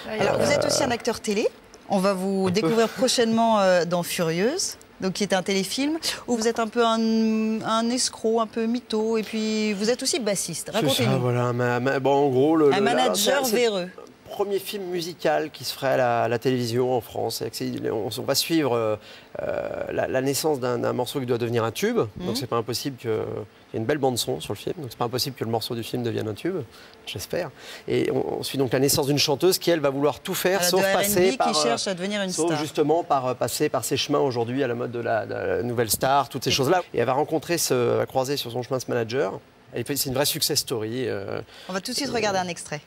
Alors, vous êtes aussi un acteur télé. On va vous découvrir prochainement dans Furieuse, donc qui est un téléfilm où vous êtes un peu un escroc, un peu mytho, et puis vous êtes aussi bassiste. Racontez-nous. Voilà, bon, en gros, un manager véreux. Premier film musical qui se ferait à la télévision en France. On va suivre la naissance d'un morceau qui doit devenir un tube. Donc c'est pas impossible que... Il y a une belle bande son sur le film, donc c'est pas impossible que le morceau du film devienne un tube, j'espère. Et on suit donc la naissance d'une chanteuse qui, elle, va vouloir tout faire, sauf passer par... qui cherche à devenir une star. Sauf justement passer par ces chemins aujourd'hui à la mode de la nouvelle star, toutes ces choses-là. Et elle va va croiser sur son chemin ce manager. C'est une vraie success story. On va tout de suite regarder un extrait.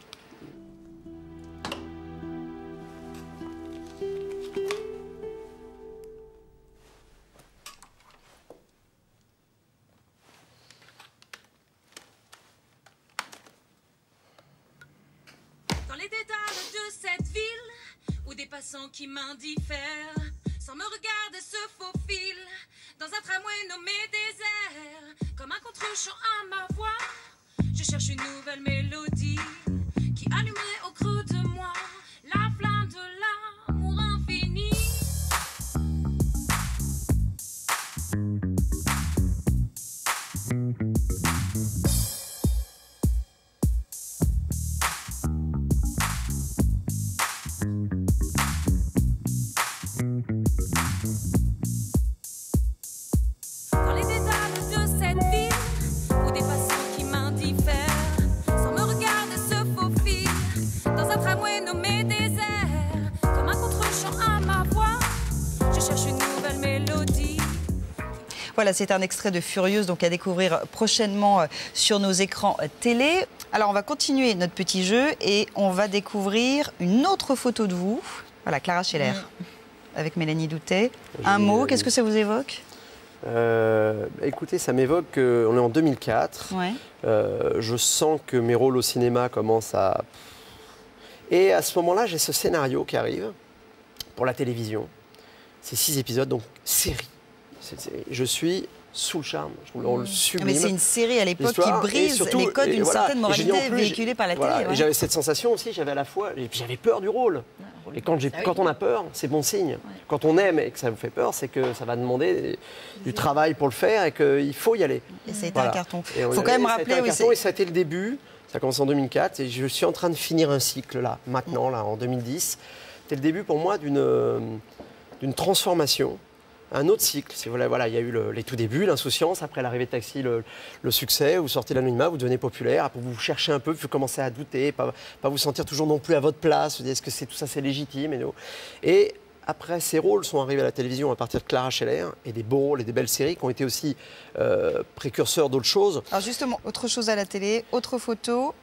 Dans les dédales de cette ville, où des passants qui m'indiffèrent, sans me regarder se faufilent, dans un tramway nommé désert, comme un contre-champ à ma voix, je cherche une nouvelle mélodie, qui allumerait au creux de moi, la flamme de l'amour infini. Voilà, c'est un extrait de Furieuse, donc à découvrir prochainement sur nos écrans télé. Alors, on va continuer notre petit jeu et on va découvrir une autre photo de vous. Voilà, Clara Scheller, avec Mélanie Doutet. Un mot, qu'est-ce que ça vous évoque? Écoutez, ça m'évoque, on est en 2004. Ouais. Je sens que mes rôles au cinéma commencent à... Et à ce moment-là, j'ai ce scénario qui arrive pour la télévision. C'est 6 épisodes, donc série. Je suis sous le charme, je trouve le rôle sublime. Mais c'est une série à l'époque qui brise les codes d'une certaine moralité véhiculée par la télé. Ouais. J'avais cette sensation aussi, j'avais à la fois, et puis j'avais peur du rôle. Et quand on a peur, c'est bon signe. Ouais. Quand on aime et que ça vous fait peur, c'est que ça va demander du travail pour le faire et qu'il faut y aller. Et ça a été un carton. Il faut quand même rappeler... Et ça a été le début, ça a commencé en 2004, et je suis en train de finir un cycle là, maintenant, là, en 2010. C'était le début pour moi d'une transformation. Un autre cycle, voilà, il y a eu les tout débuts, l'insouciance, après l'arrivée de Taxi, le succès, vous sortez de l'anonymat, vous devenez populaire, après vous cherchez un peu, vous commencez à douter, pas vous sentir toujours non plus à votre place, vous dites est-ce que tout ça c'est légitime et après, ces rôles sont arrivés à la télévision à partir de Clara Scheller et des beaux rôles et des belles séries qui ont été aussi précurseurs d'autres choses. Alors justement, autre chose à la télé, autre photo...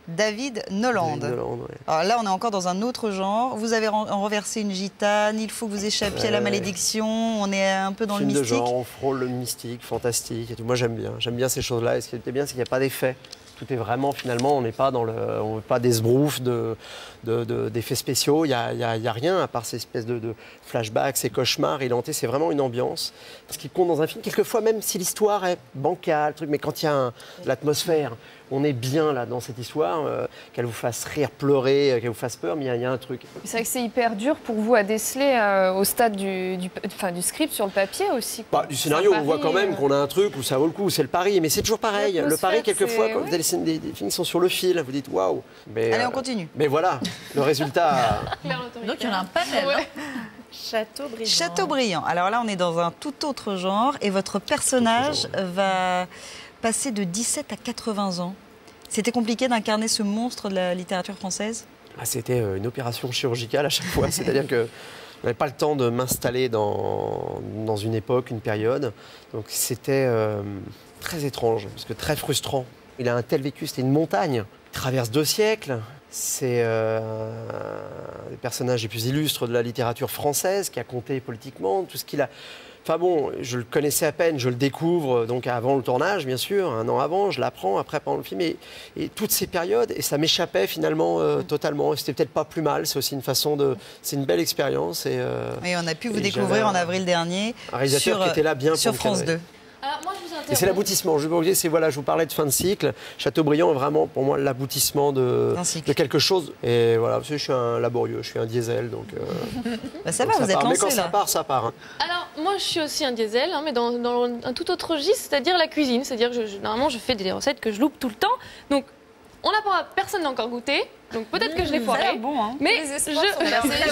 David Noland. Ouais. Alors là, on est encore dans un autre genre. Vous avez renversé une gitane, il faut que vous échappiez à la malédiction. On est un peu dans le mystique. De genre, on frôle le mystique, fantastique et tout. Moi, j'aime bien ces choses-là. Et ce qui était bien, c'est qu'il n'y a pas d'effet. Tout est vraiment, finalement, on n'est pas dans on veut pas des sbroufs d'effets spéciaux. Il y a rien à part ces espèces de flashbacks, ces cauchemars édentés. C'est vraiment une ambiance. Ce qui compte dans un film, quelquefois, même si l'histoire est bancale, mais quand il y a de l'atmosphère, on est bien là dans cette histoire, qu'elle vous fasse rire, pleurer, qu'elle vous fasse peur, mais il y a un truc. C'est vrai que c'est hyper dur pour vous à déceler au stade du script sur le papier aussi. Du scénario, on voit quand même qu'on a un truc où ça vaut le coup, c'est le pari, mais c'est toujours pareil. Le pari, quelquefois, quand vous avez des films qui sont sur le fil, vous dites waouh. Allez, on continue. Mais voilà, le résultat. Donc il y en a un panel. Ouais. Chateaubriand. Chateaubriand. Alors là, on est dans un tout autre genre et votre personnage va passer de 17 à 80 ans. C'était compliqué d'incarner ce monstre de la littérature française? C'était une opération chirurgicale à chaque fois. C'est-à-dire que je n'avais pas le temps de m'installer dans une époque, une période. Donc c'était très étrange, parce que très frustrant. Il a un tel vécu, c'était une montagne. Il traverse 2 siècles. C'est un des personnages les plus illustres de la littérature française, qui a compté politiquement, tout ce qu'il a... Enfin bon, je le connaissais à peine, je le découvre donc avant le tournage, bien sûr, 1 an avant, je l'apprends après pendant le film, et toutes ces périodes, et ça m'échappait finalement totalement. C'était peut-être pas plus mal, c'est aussi une façon de... C'est une belle expérience. Et on a pu vous découvrir en avril dernier un réalisateur qui était là bien sur France 2. Alors moi je vous Et c'est l'aboutissement. Je vous parlais de fin de cycle. Chateaubriand est vraiment, pour moi, l'aboutissement de quelque chose. Et voilà, parce que je suis un laborieux, je suis un diesel, donc... ça va, vous êtes lancé, mais quand là. ça part. Hein. Alors, moi, je suis aussi un diesel, hein, mais dans un tout autre registre, c'est-à-dire la cuisine. C'est-à-dire que normalement, je fais des recettes que je loupe tout le temps. Donc, personne n'a encore goûté. Donc, peut-être que je l'ai foiré. Bon, hein. Mais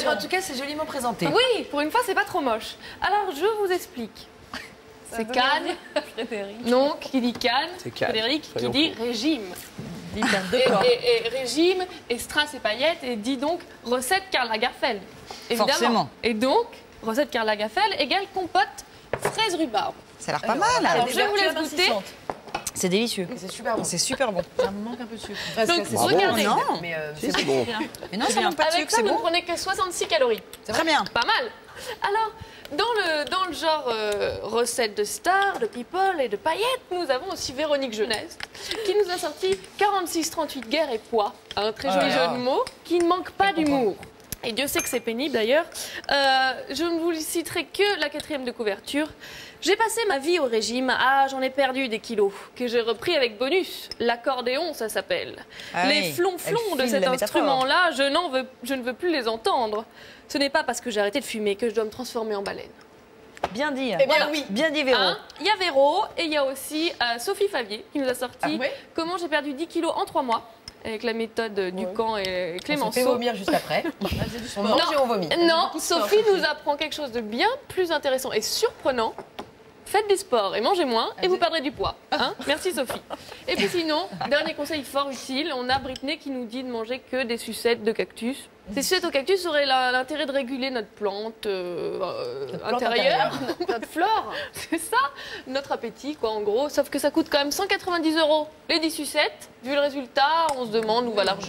En tout cas, c'est joliment présenté. Oui, pour une fois, c'est pas trop moche. Alors, je vous explique. C'est Cannes. Frédéric. Non, qui dit Cannes, C'est Cannes. Frédéric, qui dit régime. Et régime, et strass et paillettes, et dit donc recette Karl Lagerfeld. Évidemment. Forcément. Et donc, recette Karl Lagerfeld égale compote fraise rhubarbe. Ça a l'air pas mal. Alors, je vous laisse goûter. C'est délicieux. C'est super bon. C'est super bon. Ça me manque un peu de sucre. Donc, Bravo. regardez. Non. Mais C'est bon. Mais non, ça manque pas de Avec sucre, ça, c'est vous ne bon. prenez que 66 calories. Très bien. Pas mal. Alors, dans le genre recette de stars, de people et de paillettes, nous avons aussi Véronique Jeunesse, qui nous a sorti 46-38 guerre et poids, un très joli jeu de mots, qui ne manque pas d'humour. Et Dieu sait que c'est pénible d'ailleurs. Je ne vous citerai que la 4e de couverture. J'ai passé ma vie au régime. Ah, j'en ai perdu des kilos, que j'ai repris avec bonus. L'accordéon, ça s'appelle. Ah Les oui, flonflons elle de file cet la métaphore. instrument-là, je ne veux plus les entendre. Ce n'est pas parce que j'ai arrêté de fumer que je dois me transformer en baleine. Bien dit. Eh bien, Voilà. oui. Bien dit, Véro. Hein, il y a Véro et il y a aussi Sophie Favier qui nous a sorti Ah ouais Comment j'ai perdu 10 kilos en 3 mois avec la méthode Ducamp et On se fait Clémenceau. vomir juste après. On mange et on vomit. Non, Sophie nous apprend quelque chose de bien plus intéressant et surprenant. Faites du sport et mangez moins et vous perdrez du poids. Hein. Merci Sophie. Et puis sinon, dernier conseil fort utile, on a Britney qui nous dit de manger que des sucettes de cactus. Ces sucettes au cactus auraient l'intérêt de réguler notre plante intérieure, notre flore, c'est ça, notre appétit quoi en gros. Sauf que ça coûte quand même 190 € les 10 sucettes. Vu le résultat, on se demande où va l'argent.